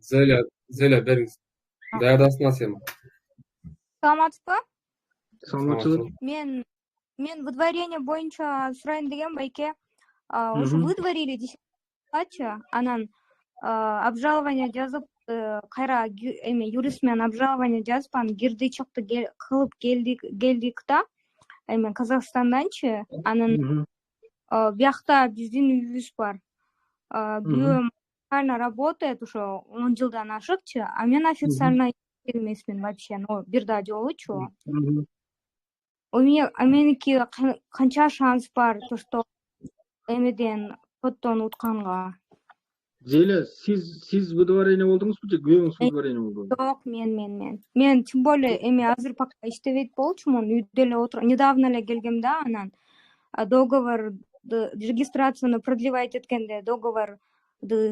Зеля беріңіз. Даярдасың Асема? Саламатсызбы? Саламатчылык. Мен выдворение боюнча сурайын деген байке. Ошо выдворили десечи, анан обжалование жазып, кайра эме юрист менен обжалование жазып, анан кирди чыкты кылып келдик да, эме Казакстанданчы. Анан биякта биздин үйүбүз бар. Күйөөм официально работает ошо 10 жылдан ашыкчы, а мен официально эмесмин вообще, бир да жолучу. Меники канча шанс бар, то что эмеден соттон утканга? Зеля, сиз выдворение болдуңузбу же күйөөңүз выдворение болду? Жок, мен тем более эми азыр пока иштебейт болчумун, үйдө эле отуруп, недавно эле келгем да, анан договор регистрацияны продлевать эткенде договорду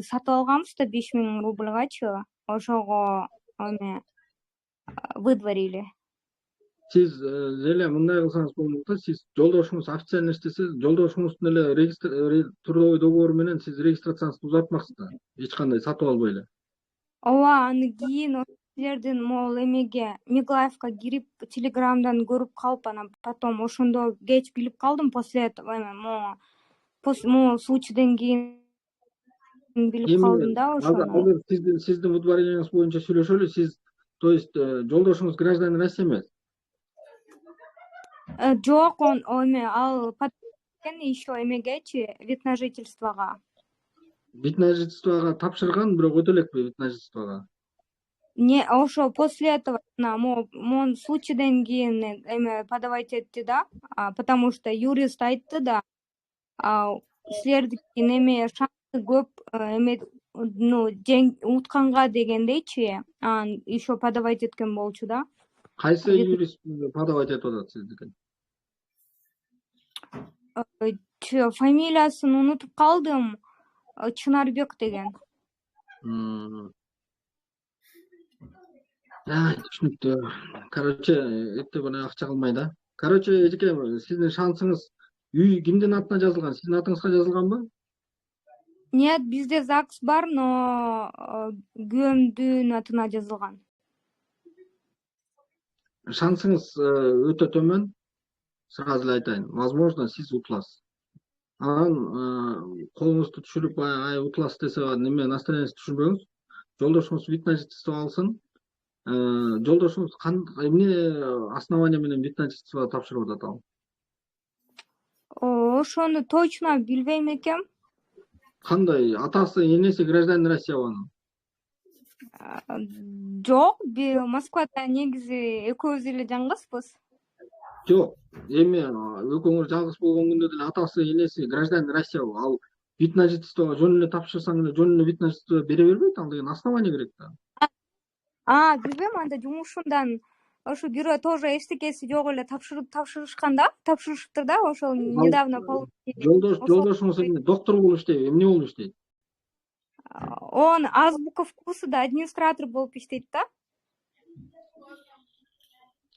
сатып алганбыз да 5000 рубльгачы, ошого эме выдворили. Сиз Зеля мындай кылсаңыз болмок да, сиз жолдошуңуз официально иштесе, жолдошуңуздун эле трудовой договору менен сиз регистрацияңызды узартмаксыз да, эч кандай сатып албай эле. Ооба, аны кийин силердин могул эмеге Миглаевка кирип, телеграмдан көрүп калып, анан потом ошондо кеч билип калдым, после этого могу случайдан кийин билип калдым да ошону. Азыр сиздин выдворениеңиз боюнча сүйлөшөлү. Сиз, то есть, жолдошуңуз гражданин Россия эмес? Жок, ал еще эмегечи, вид на жительствого. Вид на жительствого тапшырган, бирок өтө элекпи вид на жительствого? Не, ошо после этого мон случайдан кийин эме подавать этти да, потому что юрист айтты да, силердики неме шансы көп эме утканга дегендейчи, еще подавать эткен болчу да. Кайсы юрист подавать этип атат сиздики? Фамилиясын унутуп калдым. Чынарбек деген. Түшүнүктүү. Короче, эпте бана акча кылмай да. Короче, эжеке, сиздин шансыңыз үй кимдин атына жазылган? Сиздин атыңызга жазылганбы? Нет, бизде ЗАГС бар, но күйөөмдүн атына жазылган. Шансыңыз өтө төмөн. Сразу эле айтайын. Возможно, сиз утуласыз. Анан колуңузду түшүрүп, утуласыз десе, неме настроениеңизди түшүрбөңүз. Жолдошуңуз вид на жительство алсын. Жолдошуңуз эмне основание менен вид на жительство тапшырып атат ал? Ошону точно билбейм экенм. Кандай? Атасы, энеси гражданин Россия анын? Жок, Москвада негизи экөөбүз эле жаңгызбыз. Жок, эми экөөңөр жалгыз болгон күндө деле атасы, энеси гражданин Россия. Ал вид на жительствого жөн эле тапшырсаң эле жөн эле вид на жительство бере бербейт, ал деген основание керек да. Билбейм, анда жумушундан ошо бирөө тоже эчтекеси жок эле тапшырышкан да, тапшырышыптыр да, ошол недавно получили. Жолдошуңуз эмне доктор болуп иштейби, эмне болуп иштейт? Он азбука вкусуда администратор болуп иштейт да.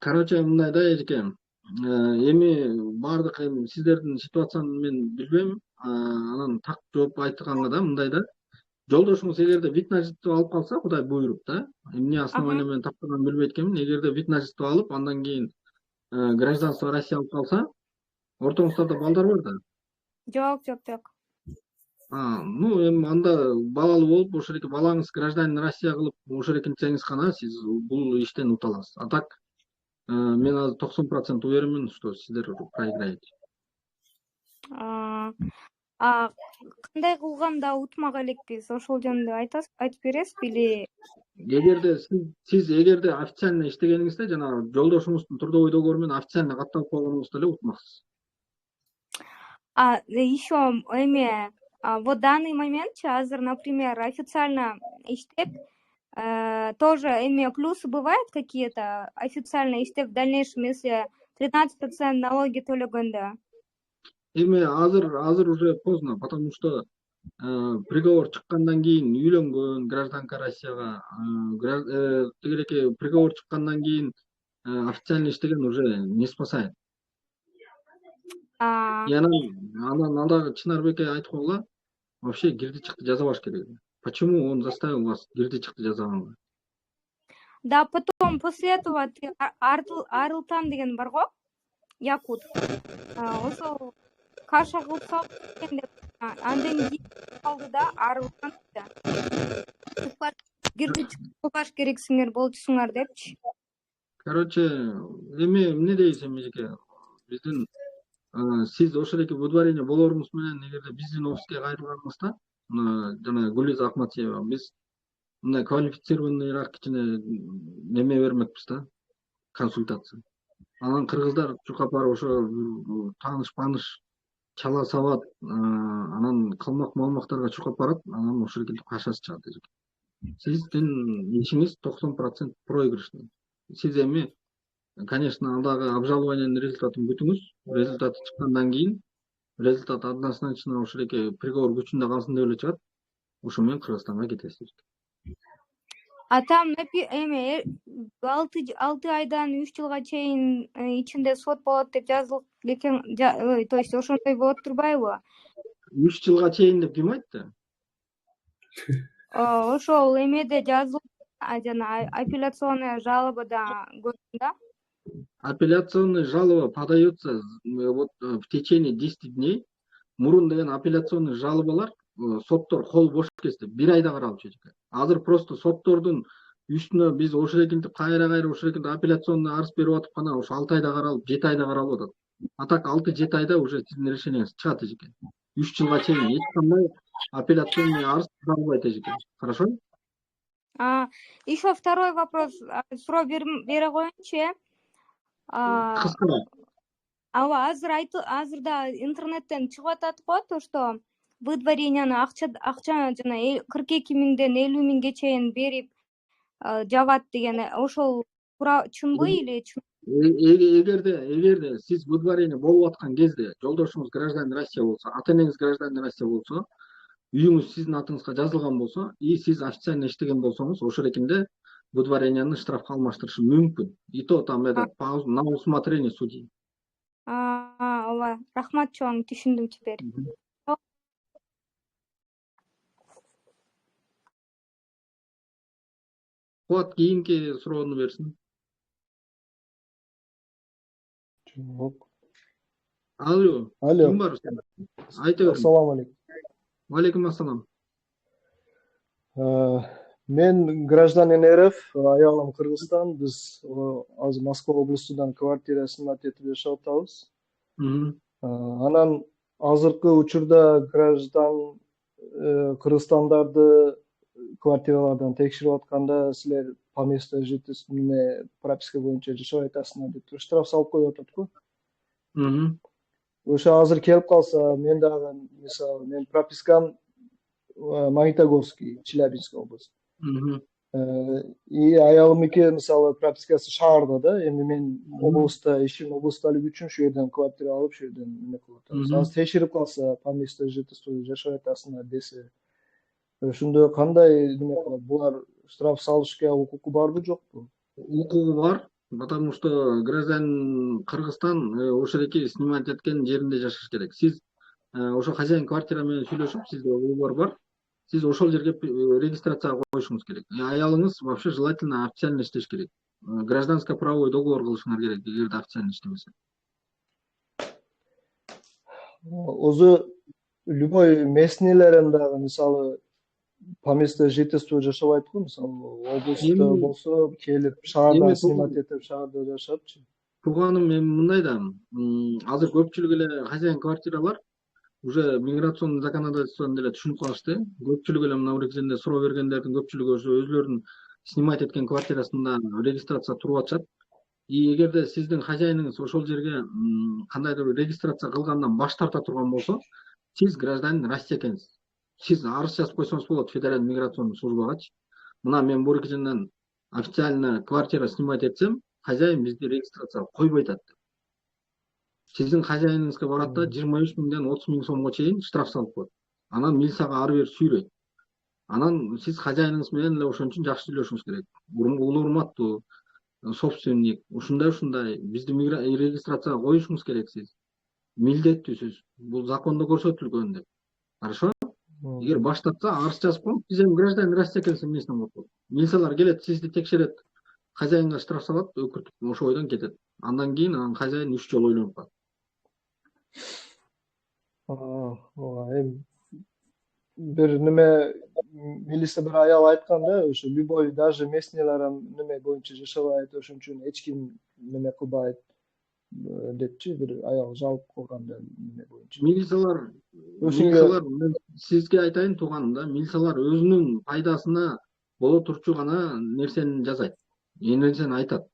Короче, мындай да эжеке. Эми бардык сиздердин ситуацияны мен билбейм. Анан так жооп айтканга да мындай да. Жолдошуңуз эгерде вид на жительство алып калса, Кудай буйруп да, эмне основание менен тапканын билбейт экенмин. Эгерде вид на жительство алып, андан кийин гражданство Россия алып калса, ортоңуздарда балдар бар да. Жок. Эми анда балалуу болуп, ошол эки балаңыз гражданин Россия кылып, ошол экинтсеңиз гана сиз бул иштен ута аласыз. А так, мен азыр 90% уверенмин, что сиздер проиграете. Кандай кылганда утмак элекпиз, ошол жөнүндө айтып бересизби или? Эгерде сиз официально иштегениңизде, жана жолдошуңуздун трудовой договору менен официально катталып койгонуңузда эле утмаксыз. Еще эме, вот данный момент азыр, например, официально иштеп, тоже эме плюсы бывают какие-то, официально иштеп в дальнейшем, если 13% налоги төлөгөндө? Эми азыр уже поздно, потому что приговор чыккандан кийин үйлөнгөн гражданка Россияга, тигиреки приговор чыккандан кийин официально иштеген уже не спасает. Анан андагы Чынарбекке айтып койгула, вообще кирди чыкты жасабаш керек. Почему он заставил вас кирди-чыкты жасаганга? Да, потом после этого ты Арылтан деген бар го, якут. Ошол каша кылып салып деп андан кийин калды да Арылтан кирди чыкпаш керексиңер болчусуңар депчи. Короче, эми эмне дейсиз эмежеке? Биздин сиз ошол эки выдворение болоруңуз менен эгерде биздин офиске кайрылганыңызда, жана Гүлиза Акматиева, биз мындай квалифицированныйраак кичине неме бермекпиз да, консультация. Анан кыргыздар чуркап барып ошо тааныш паныш чала сабат, анан калмак малмактарга чуркап барат, анан ошол эле кашасы чыгат эжеке. Сиздин ишиңиз 90% проигрышный. Сиз эми, конечно, алдагы обжалованиянын результатын күтүңүз. Результаты чыккандан кийин, результат однозначно ошол эки приговор күчүндө калсын деп эле чыгат. Ошо менен Кыргызстанга кетесиз. А там эме 6 айдан 3 жылга чейин ичинде сот болот деп жазылып экен, то есть ошондой болот турбайбы? 3 жылга чейин деп ким айтты? Ошол эмеде жазылып, жана апелляционная жалобада көрдүм да. Апелляционная жалоба подается вот в течение 10 дней. Мурун деген апелляционный жалобалар соттор кол бош кести, 1 айда каралчу эжеке. Азыр просто соттордун үстүнө биз ошол экинтип кайра ошол экинтип апелляционный арыз берип атып гана ошо 6 айда каралып, 7 айда каралып атат. А так 6-7 айда уже сиздин решениеңиз чыгат эжеке. 3 жылга чейин эч кандай апелляционный арыз чыгарылбайт эжеке. Хорошо? Еще второй вопрос, суроо бере коеюнчу. Кыскара. Ооба, азыр да интернеттен чыгып атат го, то что выдворенияны акча жана 42 миңден 50 миңге чейин берип жабат деген, ошол чынбы или чын? Эгерде сиз выдворение болуп аткан кезде жолдошуңуз гражданин Россия болсо, ата-энеңиз гражданин Россия болсо, үйүңүз сиздин атыңызга жазылган болсо, и сиз официально иштеген болсоңуз, ошол экинде выдворенияны штрафка алмаштырышы мүмкүн. И то там на усмотрение судьи. Ооба, рахмат чоң, түшүндүм теперь. Куат кийинки суроону берсин. Жок. Алло. Ким бар? Айта бериң. Ассаламу алейкум. Алейкум ассалам. Мен гражданин РФ, аялым Кыргызстан. Биз азыр Москва облусунан квартира снимать этип жашап атабыз. Анан азыркы учурда граждан кыргызстандарды квартиралардан текшерип атканда силер по месту жительства прописка боюнча жашабай атасыңар деп штраф салып коюп атат го. Ошо азыр келип калса, мен дагы мисалы, мен пропискам Магнитогорский, Челябинск область. И аялымыки мисалы пропискасы шаарда да, эми мен облуста ишим облусталык үчүн шу жерден квартира алып, шу жерден эме кылып атабыз. Азыр текшерип калса, по месту жительства жашабай атасыңар десе, ошондо кандай эме кылат? Булар штраф салышка укуку барбы, жокпу? Укугу бар, потому что гражданин Кыргызстан ошол эки снимать эткен жеринде жашаш керек. Сиз ошо хозяин квартира менен сүйлөшүп, сизде долбоор бар. Сиз ошол жерге регистрацияга коюшуңуз керек. Аялыңыз вообще желательно официально иштеш керек. Гражданско правовой договор кылышыңар керек, эгерде официально иштемесе. Өзү любой местныйлерин дагы мисалы по месту жительства жашабайт го, мисалы облустта болсо, келип шаарда снимать этип шаарда жашапчы. Тууганым, эми мындай да, азыр көпчүлүк эле хозяин квартиралар уже миграционный законодательствону деле түшүнүп калышты. Көпчүлүк эле мына кезинде суроо бергендердин көпчүлүгү ошо өзлөрүнүн снимать эткен квартирасында регистрация туруп атышат. И эгерде сиздин хозяиниңиз ошол жерге кандайдыр бир регистрация кылгандан баш тарта турган болсо, сиз гражданин Россия экенсиз. Сиз арыз жазып койсоңуз болот федеральный миграционный службагачы. Мына мен бул кезинен официально квартира снимать этсем, хозяин бизди регистрацияга койбойт атты. Сиздин хозяиниңизге барат да 23 миңден 30 миң сомго чейин штраф салып коет. Анан милицияга ары бери сүйрөйт. Анан сиз хозяиниңиз менен эле ошон үчүн жакшы сүйлөшүңүз керек. Улуу урматтуу собственник, ушундай бизди регистрацияга коюшуңуз керек сиз. Милдеттүүсүз. Бул закондо көрсөтүлгөн деп. Хорошо? Эгер баштатса арыз жазып коюп, биз эми гражданин Россия экенсин эмнесинен коркобуз? Милициялар келет, сизди текшерет, хозяинга штраф салат, өкүртүп ошол бойдон кетет. Андан кийин анан хозяин 3 жолу ойлонуп калат. Эми бир неме милиция бир аял айткан да, ошо любой даже местныйлар неме боюнча жашабайт, ошон үчүн эч ким неме кылбайт депчи, бир аял жалоп кылган да неме боюнча. Милициялар мен сизге айтайын тууганым да, милициялар өзүнүн пайдасына боло турчу гана нерсени жасайт. Нерсени айтат.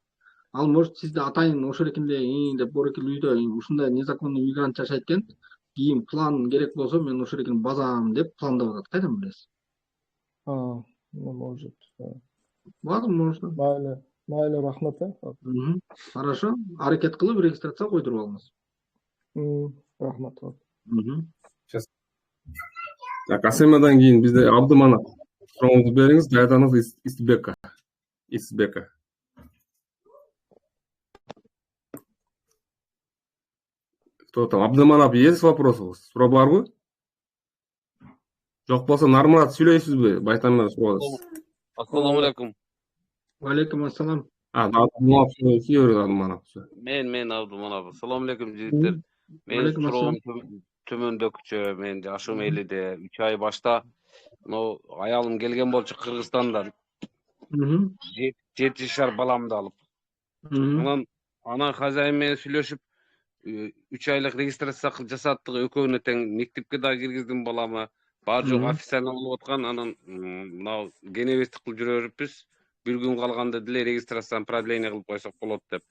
Ал может сизди атайын ошол экинде деп борекил үйдө ушундай незаконный мигрант жашайт экен, кийин план керек болсо мен ошол экин базам деп пландап атат. Кайдан билесиз? Может. Возможно. Майли, рахмат. Хорошо. Аракет кылып регистрация койдуруп алыңыз. Рахмат. Сейчас. Так, асемадан кийин бизде Абдыманап сурооңузду бериңиз, Даятанов Исбека. Кто там? Абдыманап, есть вопрос у вас? Суроо барбы? Жок болсо Нармурат сүйлөйсүзбү? Байтан менен суроо аласыз. Ассаламу алейкум. Алейкум ассалам. Абдыманап Абдыманап. Мен Абдыманап. Ассаламу алейкум жигиттер. Мен суроом төмөндөгүчө, мен жашым 50-де 3 ай башта аялым келген болчу Кыргызстандан. 7 жашар баламды алып. Анан хозяин менен сүйлөшүп 3 айлык регистрация жасаттык, экөөнө тең мектепке да киргиздим баламы. Бар жок официально болуп аткан, анан мына генебестик кылып жүрө бериппиз. Bir gün калганда деле регистрацияны продление кылып койсок болот деп.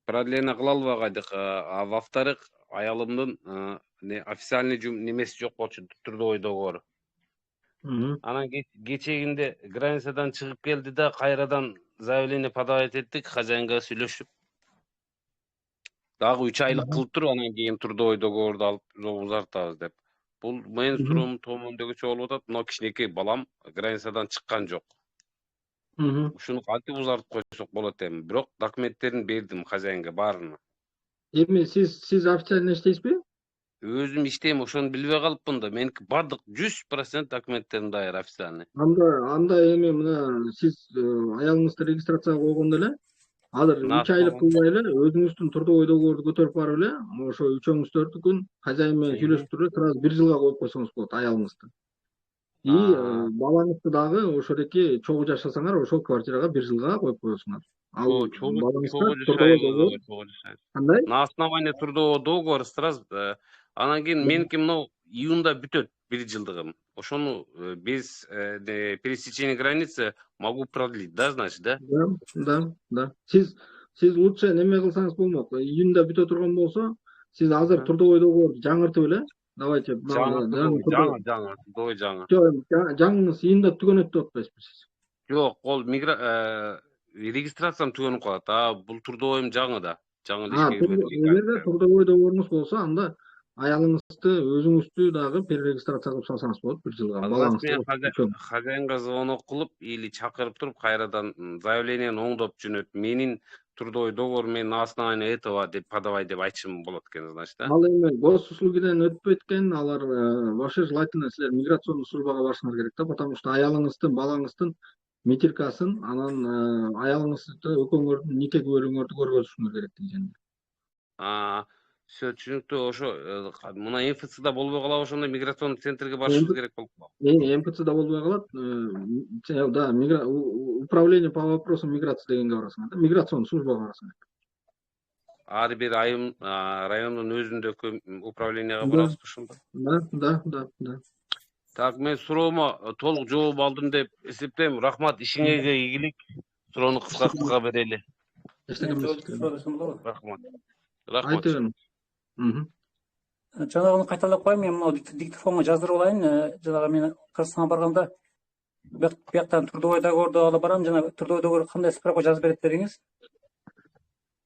Продление кыла албагайдык. Во-вторых, аялымдын официальный немеси жок болчу, трудовой договору. Анан кечегинде границадан чыгып келди да, кайрадан заявление подавать эттик, хозяинга сүйлөшүп. Дагы 3 айлык кылып туруп, анан кийин трудовой договорду алып узартабыз деп. Бул менин суроом төмөндөгүчө болуп атат. Мына кичинекей балам границадан чыккан жок. Ушуну кантип узартып койсок болот эми? Бирок документтерин бердим хозяинга баарына. Эми сиз официально иштейсизби? Өзүм иштейм, ошону билбей калыпмын да. Меники бардык 100% документтерим даяр официальный. Анда эми мына сиз аялыңызды регистрацияга койгондо эле, азыр 3 айлык кылбай эле өзүңүздүн трудовой договорду көтөрүп барып эле, ошо үчөөңүздөрдүкүн хозяин менен сүйлөшүп туруп сразу 1 жылга коюп койсоңуз болот аялыңызды. И балаңызды дагы ошол эки чогуу жашасаңар, ошол квартирага 1 жылга коюп коесуңар. Ал балаңызга трудовой договор. Кандай? На основании трудового договора сразу. Анан кийин меники мына июнда бүтөт 1 жылдыгым. Ошону без пересечения границы могу продлить, да, значит, да? Да. Сиз лучше неме кылсаңыз болмок. Июнда бүтө турган болсо, сиз азыр трудовой договорду жаңыртып эле, давайте жаңы. Жаңыңыз июнда түгөнөт деп атпайсызбы сиз? Жок, ол регистрациям түгөнүп калат. Бул трудовойм жаңы да. Жаңы эгерде трудовой договоруңуз болсо, анда аялыңызды өзүңүздү дагы перерегистрация кылып салсаңыз болот 1 жылга. Хозяинга звонок кылып или чакырып туруп кайрадан заявлениени оңдоп жөнөтүп, менин трудовой договор мен на основании этого деп подавай деп айтышым болот экен, значит, да? Ал эми госуслугиден өтпөйт экен, алар вообще желательно силер миграционный службага барышыңар керек да, потому что аялыңыздын, балаңыздын метиркасын, анан аялыңызды экөөңөрдүн нике күбөлүңөрдү көргөзүшүңөр керек дегенде. Все түшүнүктүү. Ошо мына МФЦда болбой калабы, ошондо миграционный центрге барышыбыз керек болуп калат. МФЦда болбой калат. Да, управление по вопросам миграции дегенге барасыңар да, миграционный службага барасыңар. Ар бир райондун өзүндөгү управленияга барасызбы ошондо? Да. Так, мен суроомо толук жооп алдым деп эсептейм. Рахмат, ишиңерге ийгилик. Суроону кыска берели. Рахмат. Айтыңыз. Жанагыны кайталап коеюн, мен мына диктофонго жаздырып алайын. Жанагы мен Кыргызстанга барганда бияктан трудовой договорду алып барам. Жана трудовой договор кандай справка жазып берет дедиңиз?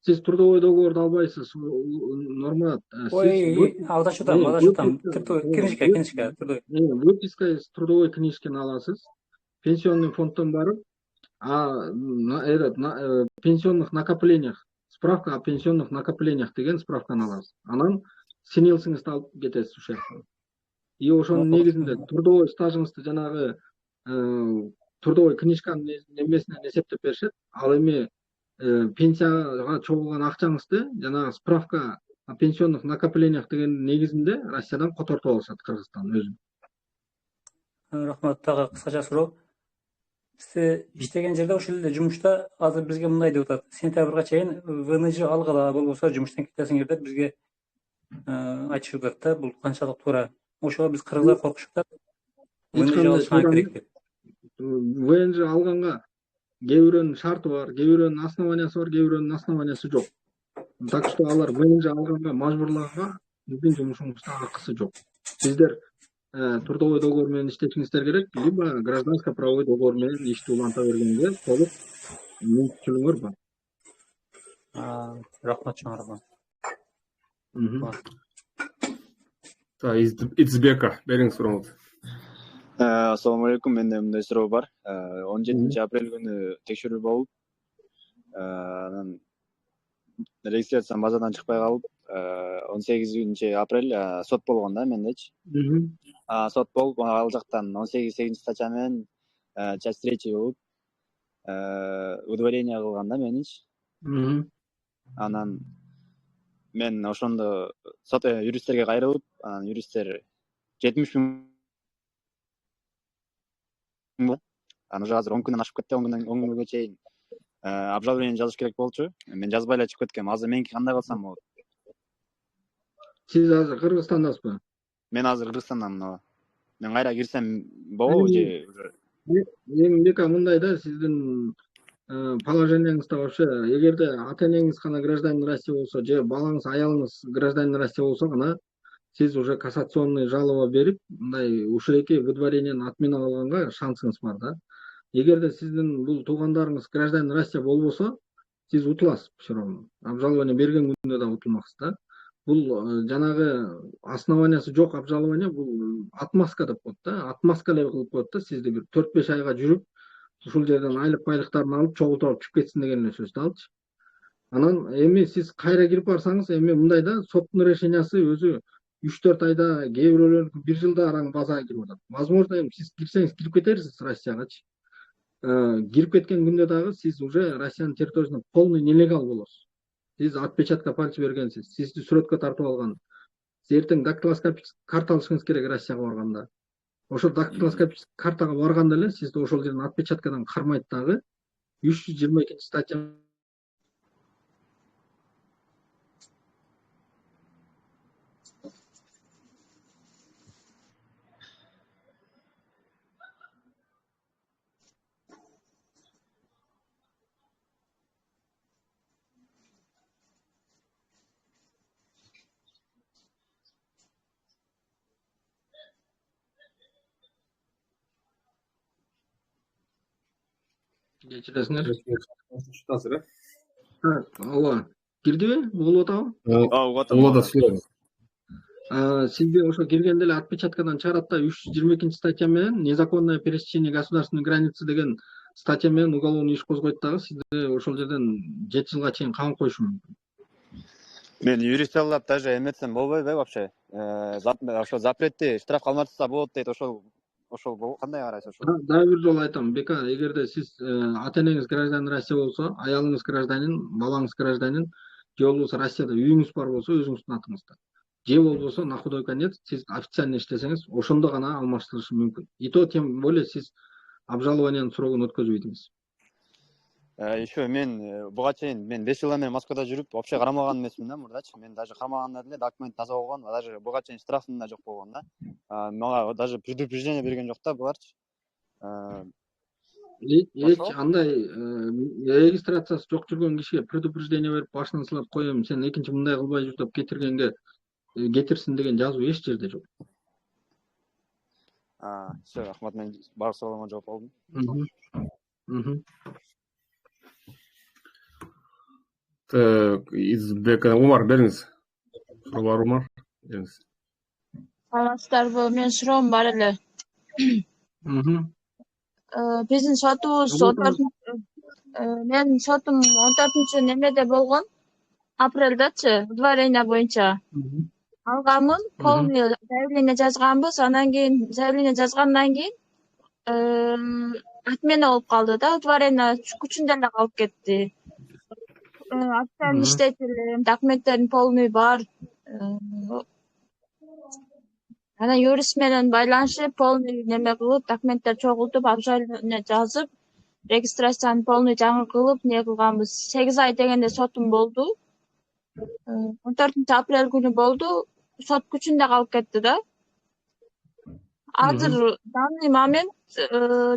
Сиз трудовой договорду албайсыз, Нормат. Адашытам. Книжка. Выписка из трудовой книжканы аласыз. Пенсионный фонддон барып, пенсионных накоплениях, справка о пенсионных накоплениях деген справканы аласыз. Анан снилсыңызды алып кетесиз ушул жактан. И ошонун негизинде трудовой стажыңызды жанагы трудовой книжканын немесинен эсептеп беришет. Ал эми пенсияга чогулган акчаңызды жанагы справка о пенсионных накоплениях деген негизинде Россиядан котортуп алышат Кыргызстан өзү. Рахмат, тагы кыскача суроо. Сиз иштеген жерде ошол эле жумушта азыр бизге мындай деп атат. Сентябрга чейин ВНЖ алгыла, болбосо жумуштан кетесиңер деп бизге айтышып атат да. Бул канчалык туура? Ошого биз кыргыздар коркушуп атат. ВНЖ алышыңар керек деп. ВНЖ алганга кээ бирөөнүн шарты бар, кээ бирөөнүн основаниясы бар, кээ бирөөнүн основаниясы жок. Так что алар ВНЖ алганга мажбурлаганга биздин жумушубузда акысы жок. Сиздер трудовой договор менен иштешиңиздер керек, либо гражданско правовой договор менен ишти уланта бергенге толук мүмкүнчүлүгүңөр бар. Рахмат, чоң рахмат. Ицбека, бериңиз сурооңузду. Ассаламу алейкум, менде мындай суроо бар. 17 апрель күнү текшерүү болуп, анан регистрациядан базадан чыкпай калып, 18 апрель сот болгон да мендечи. Сот болуп, ал жактан 18 статья менен часть 3 болуп, удвоение кылган да меничи. Анан мен ошондо сот юристтерге кайрылып, анан юристтер 70 000 анан уже азыр 10 күндөн ашып кетти, 10 күнгө чейин обжалование жазыш керек болчу. Мен жазбай эле чыгып кеткем. Азыр меники кандай кылсам болот? Сиз азыр Кыргызстандасызбы? Мен азыр Кыргызстандамын. Мен кайра кирсем болобу же уже? Эми бека мындай да, сиздин положенияңызда вообще эгерде ата-энеңиз гана гражданин России болсо же балаңыз, аялыңыз гражданин России болсо гана сиз уже кассационный жалоба берип, мындай ушеки выдворениени отмена алганга шансыңыз бар да. Эгерде сиздин бул туугандарыңыз гражданин Россия болбосо, сиз утуласыз все равно. Обжалование берген күндө да утулмаксыз да. Бул жанагы основаниясы жок обжалование, бул отмазка деп коет да. Отмазка эле кылып коет да, сизди бир 4-5 айга жүрүп, ушул жерден айлык байлыктарын алып, чогултуп чыгып кетсин деген эле сөз да алчы. Анан эми сиз кайра кирип барсаңыз, эми мындай да, соттун решениясы өзү 3-4 айда, кээ бирөөлөр 1 жылда араң базага кирип атат. Возможно, эми сиз кирсеңиз кирип кетерсиз Россиягачы. Кирип кеткен күндө дагы сиз уже Россиянын территориясында полный нелегал болосуз. Сиз отпечатка пальца бергенсиз, сизди сүрөткө тартып алган. Сиз эртең дактилоскопик карта алышыңыз керек Россияга барганда. Ошол дактилоскопик картага барганда эле сизди ошол жерден отпечаткадан кармайт дагы 322 статья. Кечиресиңер. Ооба. Кирдиби? Угулуп атабы? Угулуп Угулуп. Сизди ошо киргенде эле отпечаткадан чыгарат да 322 статья менен незаконное пересечение государственной границы деген статья менен уголовный иш козгойт дагы, сизди ошол жерден 7 жылга чейин камап коюшу мүмкүн. Мен юрист алып даже эметсем болбойбу вообще? Ошо запретти штраф калматса болот дейт, ошол кандай карайсыз ошол? Дагы бир жолу айтам, бека, эгерде сиз ата-энеңиз гражданин Россия болсо, аялыңыз гражданин, балаңыз гражданин, же болбосо Россияда үйүңүз бар болсо, өзүңүздүн атыңызда. Же болбосо на худой конец сиз официально иштесеңиз, ошондо гана алмаштырышы мүмкүн. И то тем более сиз обжалованиянын срогун өткөзбөйдүңүз. Еще мен буга чейин 5 жылдан бери Москвада жүрүп, вообще карамаган эмесмин да мурдачы. Мен даже кармаганда деле документ таза болгон, даже буга чейин штрафым да жок болгон да. Мага даже предупреждение берген жок да буларчы. Андай регистрациясы жок жүргөн кишиге предупреждение берип, башынан сылап коем, сен экинчи мындай кылбай жүр деп кетиргенге кетирсин деген жазуу эч жерде жок. Все, рахмат, мен баардык суроолорго жооп алдым. Избек Умар, бериңиз. Суроо бар, Умар, бериңиз. Саламатсыздарбы, менин суроом бар эле. Биздин сотубуз менин сотум 14-немеде болгон, апрелдечи, удвоение боюнча. алганмын, полный заявление жазганбыз. Анан кийин заявление жазгандан кийин отмена болуп калды да, удварение күчүндө эле калып кетти. Официально иштейт элем, документтерим полный бар. Анан юрист менен байланышып, полный неме кылып, документтер чогултуп, обжалование жазып, регистрацияны полный жаңы кылып, не кылганбыз. 8 ай дегенде сотум болду. 14 апрель күнү болду. Сот күчүндө калып кетти да. Азыр данный момент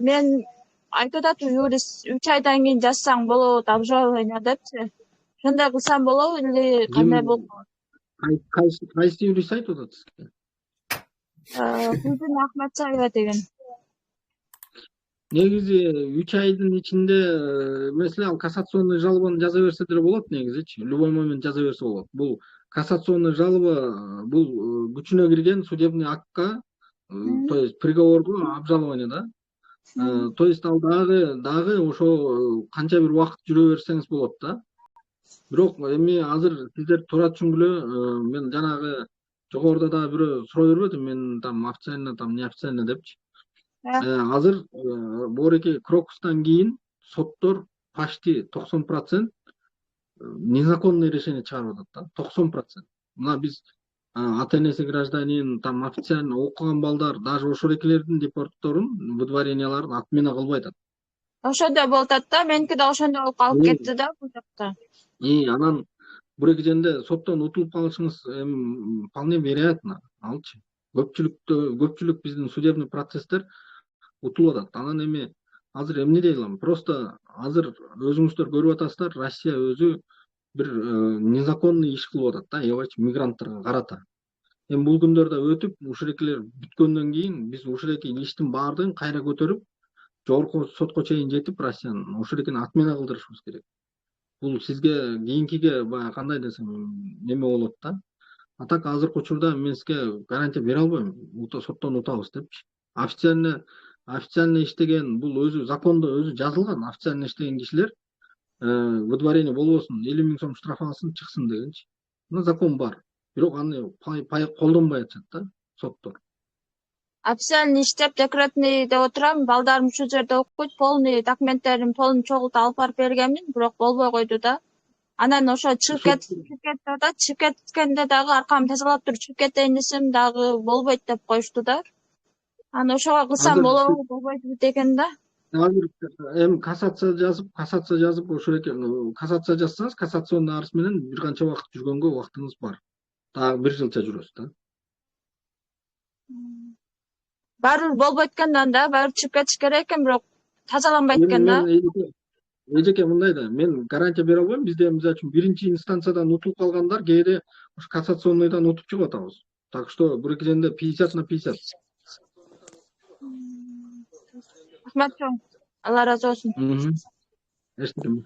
мен айтып атат юрист 3 айдан кийин жазсаң болот обжалование депчи. Ошондой кылсам болобу или кандай болот? Кайсы юрист айтып атат сизге? Гүлдүн Ахматжаева деген. Негизи 3 айдын ичинде mesela ал кассационный жалобаны жаза берсе деле болот негизичи. Любой момент жаза берсе болот. Бул кассационный жалоба бул күчүнө кирген судебный актка, то есть приговорду обжалование да. То есть ал дагы ошо канча бир убакыт жүрө берсеңиз болот да. Бирок эми азыр сиздер туура түшүнгүлө, мен жанагы жогоруда да бирөө суроо бербедим, мен там официально там неофициально депчи. Азыр Бореке Крокустан кийин соттор почти 90% незаконный решение чыгарып атат да, 90%. Мына биз ата энеси гражданин, там официально окуган балдар, даже ошол экилердин депорторун, выдворенияларын отмена кылбай атат. Ошондой болуп атат да, меники да ошондой болуп калып кетти да бул жакта. Анан Бурекеженде соттон утулуп калышыңыз вполне вероятно алчы. Көпчүлүк биздин судебный процесстер утулуп атат. Анан эми азыр эмне дейм? Просто азыр өзүңүздөр көрүп атасыздар, Россия өзү бир незаконный иш кылып атат да, аябайчы мигранттарга карата. Эми бул күндөрдө өтүп, ушурекилер бүткөндөн кийин биз ушуреки иштин баардыгын кайра көтөрүп, жогорку сотко чейин жетип, Россиянын ушурекини отмена кылдырышыбыз керек. Бул сизге кийинкиге баягы кандай десем неме болот да. А так азыркы учурда мен сизге гарантия бере албайм. Соттон утабыз депчи. Официально иштеген, бул өзү закондо өзү жазылган, официально иштеген кишилер выдворение болбосун, 50 000 сом штраф алсын, чыксын дегенчи. Мына закон бар. Бирок аны колдонбай атышат да соттор. Официально иштеп, декретный деп отурам, балдарым ушул жерде окуйт, полный документтерим полный чогултуп алып барып бергенмин, бирок болбой койду да. Анан ошо чыгып кеткенде дагы аркамды тазалап туруп чыгып кетейин десем дагы болбойт деп коюшту да. Анан ошого кылсам болобу, болбойбу деген да. Азыр эми кассация жазып ошол экен, кассация жазсаңыз, кассационный арыз менен бир канча убакыт жүргөнгө убактыңыз бар. Дагы 1 жылча жүрөсүз да. Баары болбойт экендан да, баары чыгып кетиш керек экен, бирок тазаланбайт экен да. Эжеке мындай да, мен гарантия бере албайм. Бизде мисалы үчүн биринчи инстанциядан утулуп калгандар кээде ушу кассационныйдан утуп чыгып атабыз. Так что Бурекеженде 50/50. Рахмат чоң. Алла разы болсун. Эчтеме.